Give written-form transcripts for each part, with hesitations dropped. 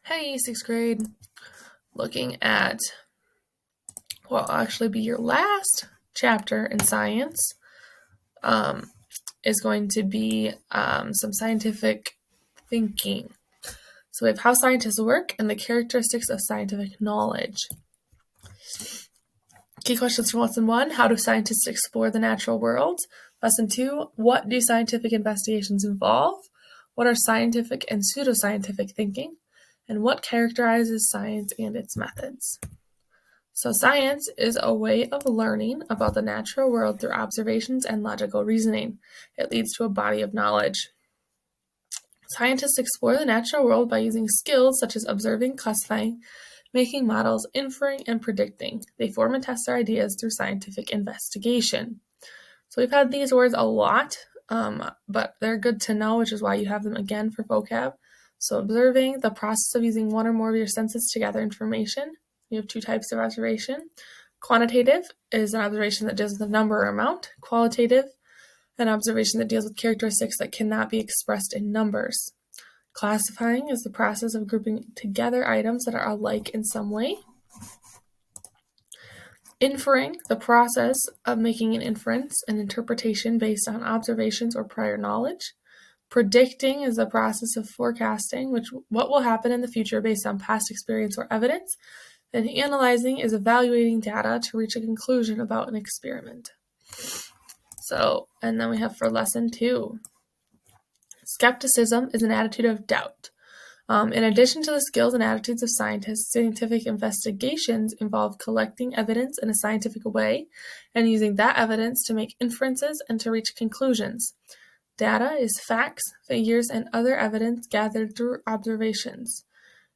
Hey, sixth grade, looking at what will actually be your last chapter in science is going to be some scientific thinking. So we have how scientists work and the characteristics of scientific knowledge. Key questions from Lesson 1, how do scientists explore the natural world? Lesson 2, what do scientific investigations involve? What are scientific and pseudoscientific thinking? And what characterizes science and its methods? So science is a way of learning about the natural world through observations and logical reasoning. It leads to a body of knowledge. Scientists explore the natural world by using skills such as observing, classifying, making models, inferring, and predicting. They form and test their ideas through scientific investigation. So we've had these words a lot, but they're good to know, which is why you have them again for vocab. So observing, the process of using one or more of your senses to gather information. You have two types of observation. Quantitative is an observation that deals with a number or amount. Qualitative, an observation that deals with characteristics that cannot be expressed in numbers. Classifying is the process of grouping together items that are alike in some way. Inferring, the process of making an inference, an interpretation based on observations or prior knowledge. Predicting is the process of forecasting what will happen in the future based on past experience or evidence. And analyzing is evaluating data to reach a conclusion about an experiment. And then we have for lesson 2. Skepticism is an attitude of doubt. In addition to the skills and attitudes of scientists, scientific investigations involve collecting evidence in a scientific way and using that evidence to make inferences and to reach conclusions. Data is facts, figures, and other evidence gathered through observations.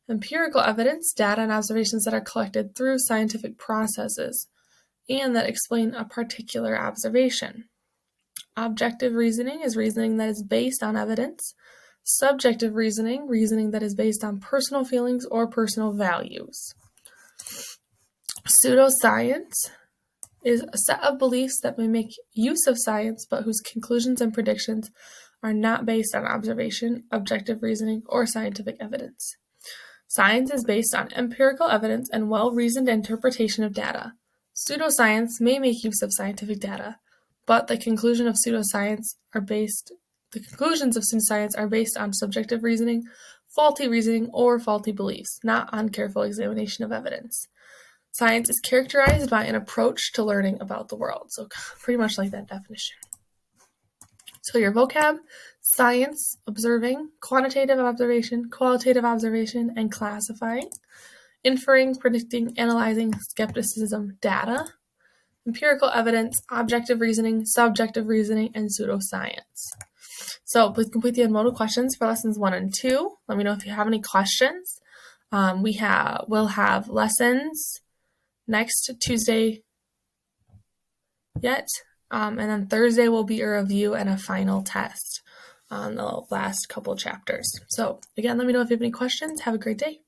Empirical evidence, data and observations that are collected through scientific processes and that explain a particular observation. Objective reasoning is reasoning that is based on evidence. Subjective reasoning, reasoning that is based on personal feelings or personal values. Pseudoscience is a set of beliefs that may make use of science but whose conclusions and predictions are not based on observation, objective reasoning, or scientific evidence. Science is based on empirical evidence and well-reasoned interpretation of data. Pseudoscience may make use of scientific data, but the conclusions of pseudoscience are based on subjective reasoning, faulty reasoning, or faulty beliefs, not on careful examination of evidence. Science is characterized by an approach to learning about the world. So pretty much like that definition. So your vocab, science, observing, quantitative observation, qualitative observation, and classifying. Inferring, predicting, analyzing, skepticism, data. Empirical evidence, objective reasoning, subjective reasoning, and pseudoscience. So please complete the modal questions for lessons 1 and 2. Let me know if you have any questions. We'll have lessons next Tuesday yet. And then Thursday will be a review and a final test on the last couple chapters. So again, let me know if you have any questions. Have a great day.